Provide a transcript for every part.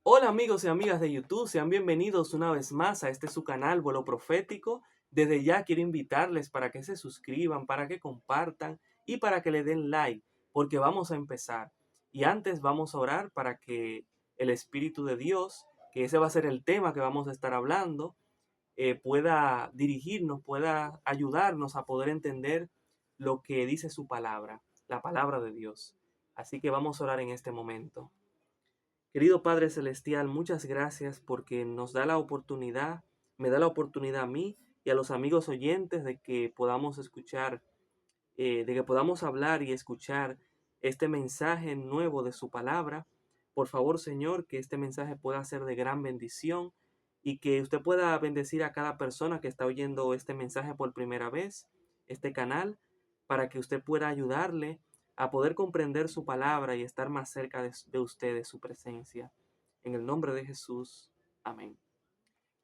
Hola amigos y amigas de YouTube, sean bienvenidos una vez más a este su canal Vuelo Profético. Desde ya quiero invitarles para que se suscriban, para que compartan y para que le den like, porque vamos a empezar. Y antes vamos a orar para que el Espíritu de Dios, que ese va a ser el tema que vamos a estar hablando, pueda dirigirnos, pueda ayudarnos a poder entender lo que dice su palabra, la palabra de Dios. Así que vamos a orar en este momento. Querido Padre Celestial, muchas gracias porque nos da la oportunidad, me da la oportunidad a mí y a los amigos oyentes de que podamos escuchar, de que podamos hablar y escuchar este mensaje nuevo de su palabra. Por favor, Señor, que este mensaje pueda ser de gran bendición y que usted pueda bendecir a cada persona que está oyendo este mensaje por primera vez, este canal, para que usted pueda ayudarle a poder comprender su palabra y estar más cerca de usted, de su presencia. En el nombre de Jesús. Amén.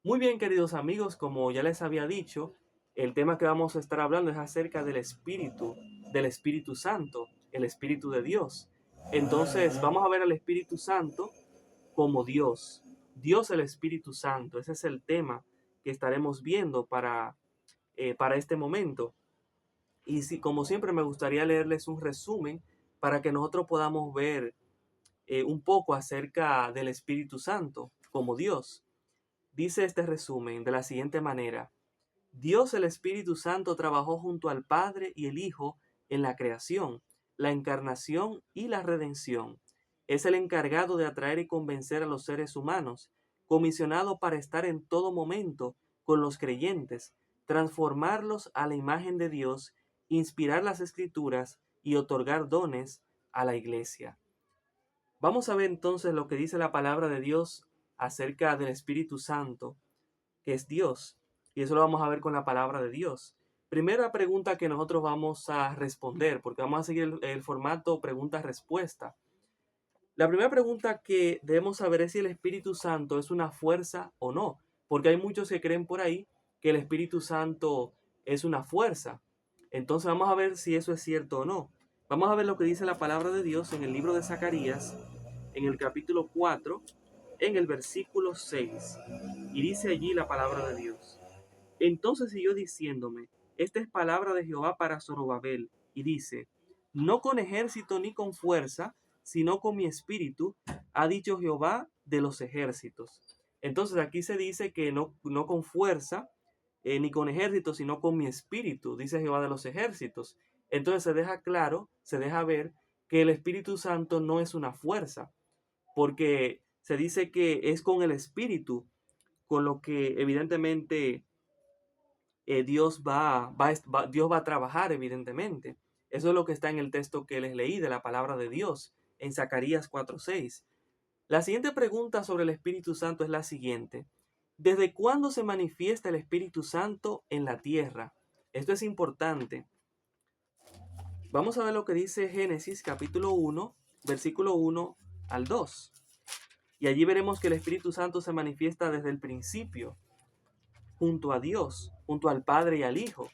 Muy bien, queridos amigos, como ya les había dicho, el tema que vamos a estar hablando es acerca del Espíritu Santo, el Espíritu de Dios. Entonces, vamos a ver al Espíritu Santo como Dios. Dios el Espíritu Santo. Ese es el tema que estaremos viendo para este momento. Y si, como siempre, me gustaría leerles un resumen para que nosotros podamos ver un poco acerca del Espíritu Santo como Dios. Dice este resumen de la siguiente manera: Dios el Espíritu Santo trabajó junto al Padre y el Hijo en la creación, la encarnación y la redención. Es el encargado de atraer y convencer a los seres humanos, comisionado para estar en todo momento con los creyentes, transformarlos a la imagen de Dios, inspirar las escrituras y otorgar dones a la iglesia. Vamos a ver entonces lo que dice la palabra de Dios acerca del Espíritu Santo, que es Dios. Y eso lo vamos a ver con la palabra de Dios. Primera pregunta que nosotros vamos a responder, porque vamos a seguir el formato pregunta-respuesta. La primera pregunta que debemos saber es si el Espíritu Santo es una fuerza o no, porque hay muchos que creen por ahí que el Espíritu Santo es una fuerza. Entonces vamos a ver si eso es cierto o no. Vamos a ver lo que dice la palabra de Dios en el libro de Zacarías, en el capítulo 4, en el versículo 6. Y dice allí la palabra de Dios: Entonces siguió diciéndome: Esta es palabra de Jehová para Zorobabel. Y dice: No con ejército ni con fuerza, sino con mi espíritu, ha dicho Jehová de los ejércitos. Entonces aquí se dice que no con fuerza, ni con ejército, sino con mi espíritu, dice Jehová de los ejércitos. Entonces se deja claro, se deja ver que el Espíritu Santo no es una fuerza, porque se dice que es con el espíritu, con lo que evidentemente Dios va a trabajar, evidentemente. Eso es lo que está en el texto que les leí de la palabra de Dios, en Zacarías 4:6. La siguiente pregunta sobre el Espíritu Santo es la siguiente: ¿desde cuándo se manifiesta el Espíritu Santo en la tierra? Esto es importante. Vamos a ver lo que dice Génesis capítulo 1, versículo 1 al 2. Y allí veremos que el Espíritu Santo se manifiesta desde el principio, junto a Dios, junto al Padre y al Hijo.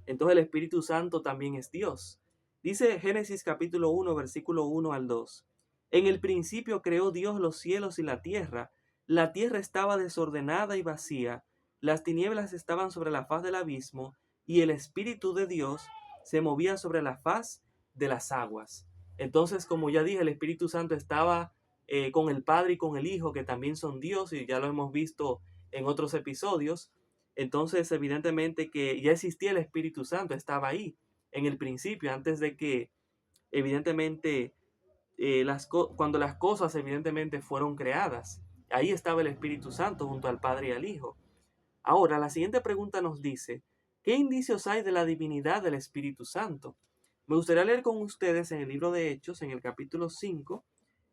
Entonces el Espíritu Santo también es Dios. Dice Génesis capítulo 1, versículo 1 al 2. En el principio creó Dios los cielos y la tierra estaba desordenada y vacía, las tinieblas estaban sobre la faz del abismo, y el Espíritu de Dios se movía sobre la faz de las aguas. Entonces, como ya dije, el Espíritu Santo estaba con el Padre y con el Hijo, que también son Dios, y ya lo hemos visto en otros episodios. Entonces, evidentemente que ya existía el Espíritu Santo, estaba ahí en el principio, antes de que, evidentemente, cuando las cosas evidentemente fueron creadas. Ahí estaba el Espíritu Santo junto al Padre y al Hijo. Ahora, la siguiente pregunta nos dice: ¿qué indicios hay de la divinidad del Espíritu Santo? Me gustaría leer con ustedes en el libro de Hechos, en el capítulo 5,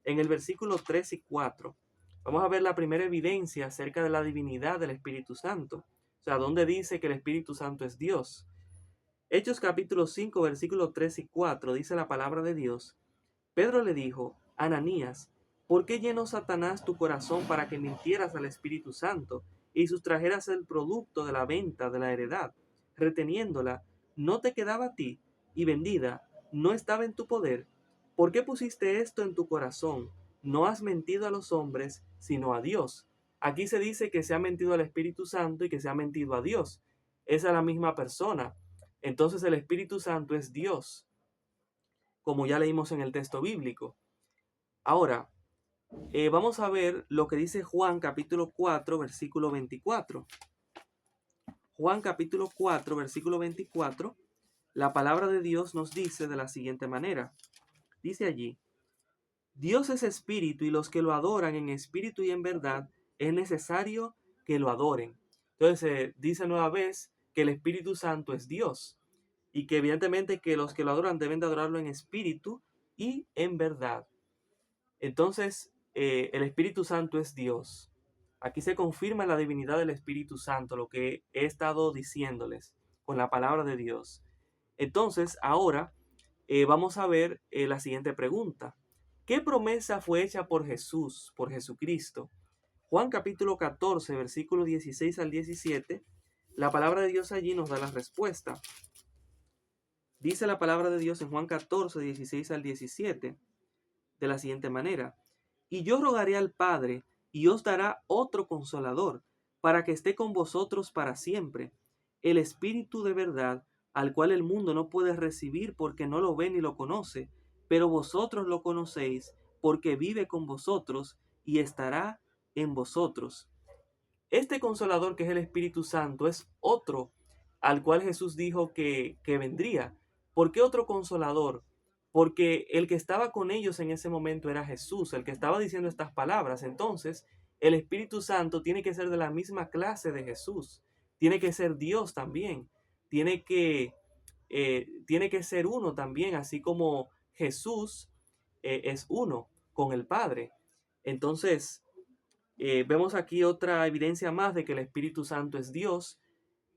en el versículo 3 y 4. Vamos a ver la primera evidencia acerca de la divinidad del Espíritu Santo. O sea, ¿dónde dice que el Espíritu Santo es Dios? Hechos capítulo 5, versículos 3 y 4 dice la palabra de Dios: Pedro le dijo: Ananías, ¿por qué llenó Satanás tu corazón para que mintieras al Espíritu Santo y sustrajeras el producto de la venta de la heredad? Reteniéndola, ¿no te quedaba a ti? Y vendida, ¿no estaba en tu poder? ¿Por qué pusiste esto en tu corazón? No has mentido a los hombres, sino a Dios. Aquí se dice que se ha mentido al Espíritu Santo y que se ha mentido a Dios. Esa es la misma persona. Entonces el Espíritu Santo es Dios, como ya leímos en el texto bíblico. Ahora, vamos a ver lo que dice Juan capítulo 4, versículo 24. Juan capítulo 4, versículo 24, la palabra de Dios nos dice de la siguiente manera. Dice allí: Dios es espíritu y los que lo adoran en espíritu y en verdad es necesario que lo adoren. Entonces dice nueva vez que el Espíritu Santo es Dios y que evidentemente que los que lo adoran deben de adorarlo en espíritu y en verdad. Entonces el Espíritu Santo es Dios. Aquí se confirma la divinidad del Espíritu Santo, lo que he estado diciéndoles con la palabra de Dios. Entonces ahora vamos a ver la siguiente pregunta. ¿Qué promesa fue hecha por Jesús, por Jesucristo? Juan capítulo 14, versículos 16 al 17, la palabra de Dios allí nos da la respuesta. Dice la palabra de Dios en Juan 14, 16 al 17, de la siguiente manera: Y yo rogaré al Padre, y os dará otro consolador, para que esté con vosotros para siempre, el Espíritu de verdad, al cual el mundo no puede recibir porque no lo ve ni lo conoce, pero vosotros lo conocéis, porque vive con vosotros y estará en vosotros. Este consolador, que es el Espíritu Santo, es otro al cual Jesús dijo que vendría. ¿Por qué otro consolador? Porque el que estaba con ellos en ese momento era Jesús, el que estaba diciendo estas palabras. Entonces, el Espíritu Santo tiene que ser de la misma clase de Jesús, tiene que ser Dios también, tiene que, tiene que ser uno también, así como Jesús es uno con el Padre. Entonces, vemos aquí otra evidencia más de que el Espíritu Santo es Dios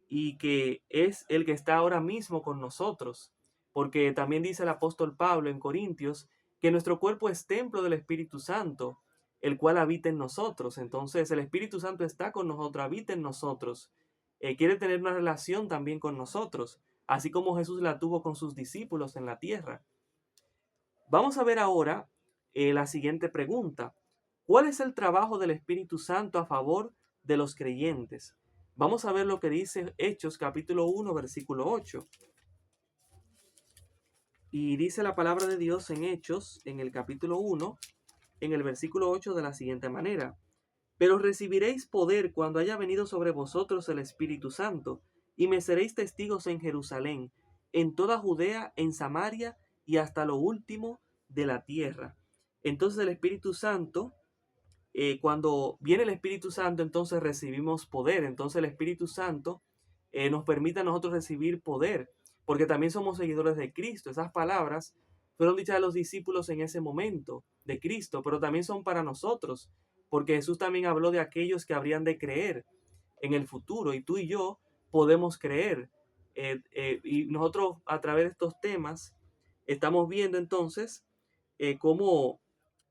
y que es el que está ahora mismo con nosotros, porque también dice el apóstol Pablo en Corintios que nuestro cuerpo es templo del Espíritu Santo, el cual habita en nosotros. Entonces el Espíritu Santo está con nosotros, habita en nosotros, quiere tener una relación también con nosotros, así como Jesús la tuvo con sus discípulos en la tierra. Vamos a ver ahora la siguiente pregunta. ¿Cuál es el trabajo del Espíritu Santo a favor de los creyentes? Vamos a ver lo que dice Hechos capítulo 1, versículo 8. Y dice la palabra de Dios en Hechos, en el capítulo 1, en el versículo 8 de la siguiente manera: Pero recibiréis poder cuando haya venido sobre vosotros el Espíritu Santo, y me seréis testigos en Jerusalén, en toda Judea, en Samaria y hasta lo último de la tierra. Entonces el Espíritu Santo, cuando viene el Espíritu Santo, entonces recibimos poder. Entonces el Espíritu Santo nos permite a nosotros recibir poder, porque también somos seguidores de Cristo. Esas palabras fueron dichas a los discípulos en ese momento de Cristo, pero también son para nosotros, porque Jesús también habló de aquellos que habrían de creer en el futuro, y tú y yo podemos creer. Y nosotros a través de estos temas estamos viendo entonces cómo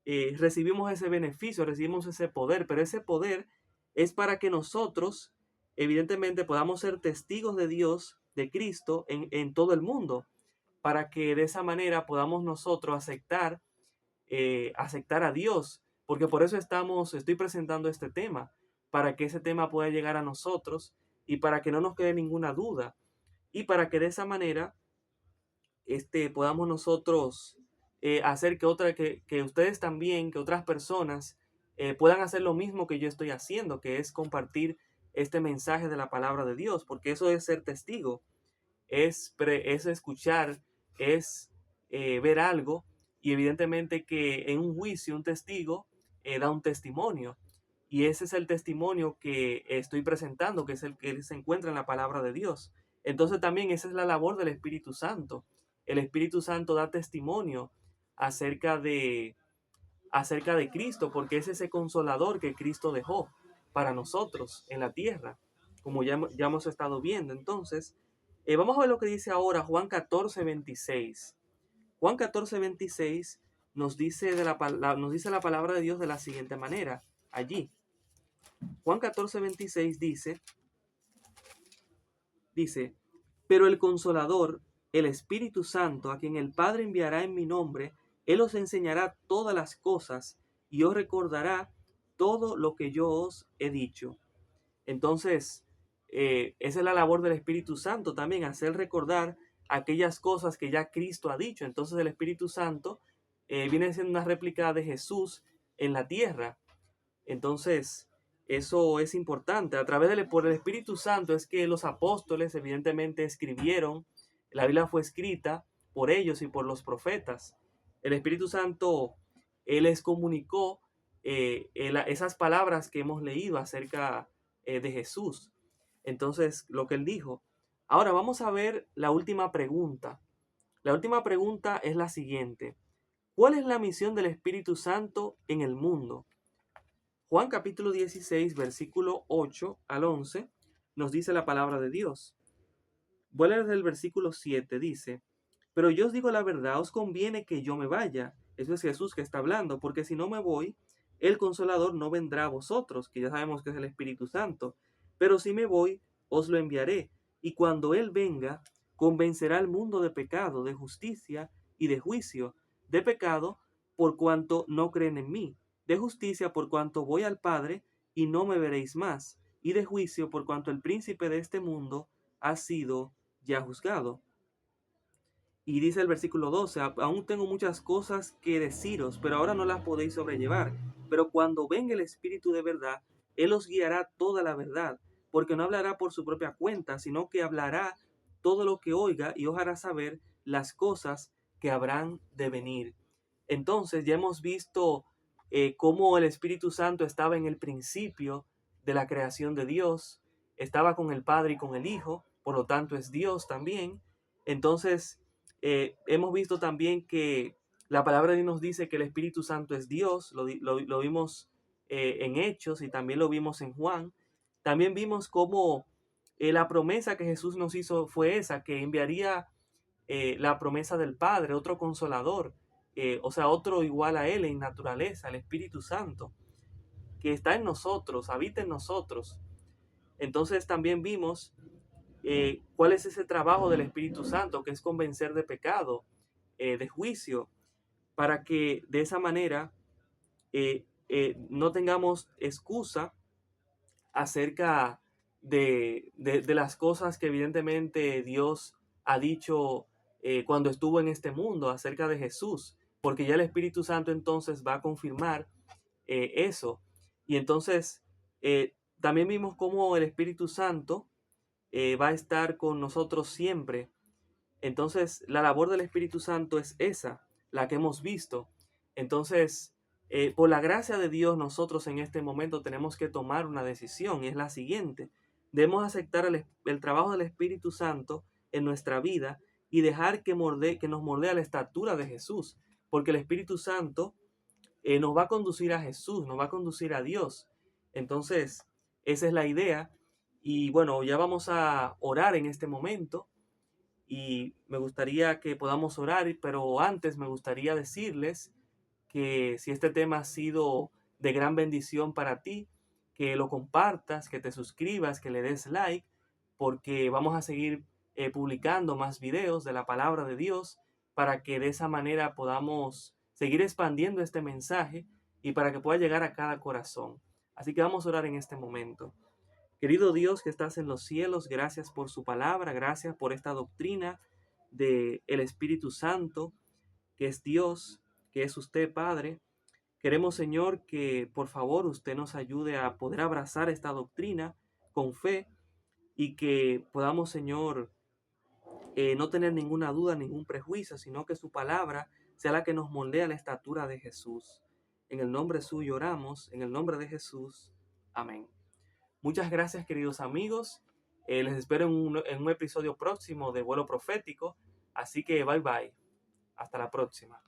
recibimos ese beneficio, recibimos ese poder, pero ese poder es para que nosotros, evidentemente, podamos ser testigos de Dios, de Cristo, en todo el mundo, para que de esa manera podamos nosotros aceptar a Dios, porque por eso estoy presentando este tema, para que ese tema pueda llegar a nosotros y para que no nos quede ninguna duda, y para que de esa manera podamos nosotros hacer que ustedes también, que otras personas puedan hacer lo mismo que yo estoy haciendo, que es compartir este mensaje de la palabra de Dios, porque eso es ser testigo, es escuchar, es ver algo, y evidentemente que en un juicio un testigo da un testimonio, y ese es el testimonio que estoy presentando, que es el que se encuentra en la palabra de Dios. Entonces también esa es la labor del Espíritu Santo. El Espíritu Santo da testimonio acerca de, acerca de Cristo, porque es ese consolador que Cristo dejó para nosotros en la tierra, como ya hemos estado viendo. Entonces, vamos a ver lo que dice ahora Juan 14, 26. Juan 14, 26 nos dice, nos dice la palabra de Dios de la siguiente manera, allí. Juan 14, 26 dice, pero el Consolador, el Espíritu Santo, a quien el Padre enviará en mi nombre, Él os enseñará todas las cosas y os recordará todo lo que yo os he dicho. Entonces, esa es la labor del Espíritu Santo también, hacer recordar aquellas cosas que ya Cristo ha dicho. Entonces el Espíritu Santo viene siendo una réplica de Jesús en la tierra. Entonces, eso es importante. A través por el Espíritu Santo es que los apóstoles evidentemente escribieron, la Biblia fue escrita por ellos y por los profetas. El Espíritu Santo, Él les comunicó esas palabras que hemos leído acerca de Jesús. Entonces, lo que Él dijo. Ahora vamos a ver la última pregunta. La última pregunta es la siguiente. ¿Cuál es la misión del Espíritu Santo en el mundo? Juan capítulo 16, versículo 8 al 11, nos dice la palabra de Dios. Voy a leer del versículo 7, dice, pero yo os digo la verdad, os conviene que yo me vaya. Eso es Jesús que está hablando, porque si no me voy, el Consolador no vendrá a vosotros, que ya sabemos que es el Espíritu Santo. Pero si me voy, os lo enviaré. Y cuando Él venga, convencerá al mundo de pecado, de justicia y de juicio. De pecado, por cuanto no creen en mí. De justicia, por cuanto voy al Padre y no me veréis más. Y de juicio, por cuanto el príncipe de este mundo ha sido ya juzgado. Y dice el versículo 12, aún tengo muchas cosas que deciros, pero ahora no las podéis sobrellevar. Pero cuando venga el Espíritu de verdad, Él os guiará toda la verdad, porque no hablará por su propia cuenta, sino que hablará todo lo que oiga y os hará saber las cosas que habrán de venir. Entonces ya hemos visto cómo el Espíritu Santo estaba en el principio de la creación de Dios, estaba con el Padre y con el Hijo, por lo tanto es Dios también. Entonces, hemos visto también que la palabra de Dios nos dice que el Espíritu Santo es Dios, lo vimos en Hechos y también lo vimos en Juan. También vimos cómo la promesa que Jesús nos hizo fue esa, que enviaría la promesa del Padre, otro consolador, o sea, otro igual a Él en naturaleza, el Espíritu Santo, que está en nosotros, habita en nosotros. Entonces también vimos cuál es ese trabajo del Espíritu Santo, que es convencer de pecado, de juicio, para que de esa manera no tengamos excusa acerca de las cosas que evidentemente Dios ha dicho cuando estuvo en este mundo acerca de Jesús, porque ya el Espíritu Santo entonces va a confirmar eso. Y entonces también vimos cómo el Espíritu Santo va a estar con nosotros siempre. Entonces, la labor del Espíritu Santo es esa, la que hemos visto. Entonces, por la gracia de Dios, nosotros en este momento tenemos que tomar una decisión y es la siguiente. Debemos aceptar el trabajo del Espíritu Santo en nuestra vida y dejar que nos moldee a la estatura de Jesús, porque el Espíritu Santo nos va a conducir a Jesús, nos va a conducir a Dios. Entonces, esa es la idea. Y bueno, ya vamos a orar en este momento y me gustaría que podamos orar, pero antes me gustaría decirles que si este tema ha sido de gran bendición para ti, que lo compartas, que te suscribas, que le des like, porque vamos a seguir publicando más videos de la palabra de Dios para que de esa manera podamos seguir expandiendo este mensaje y para que pueda llegar a cada corazón. Así que vamos a orar en este momento. Querido Dios que estás en los cielos, gracias por su palabra, gracias por esta doctrina del Espíritu Santo, que es Dios, que es usted, Padre. Queremos, Señor, que por favor usted nos ayude a poder abrazar esta doctrina con fe y que podamos, Señor, no tener ninguna duda, ningún prejuicio, sino que su palabra sea la que nos moldea la estatura de Jesús. En el nombre suyo oramos, en el nombre de Jesús. Amén. Muchas gracias, queridos amigos. Les espero en un episodio próximo de Vuelo Profético. Así que bye bye. Hasta la próxima.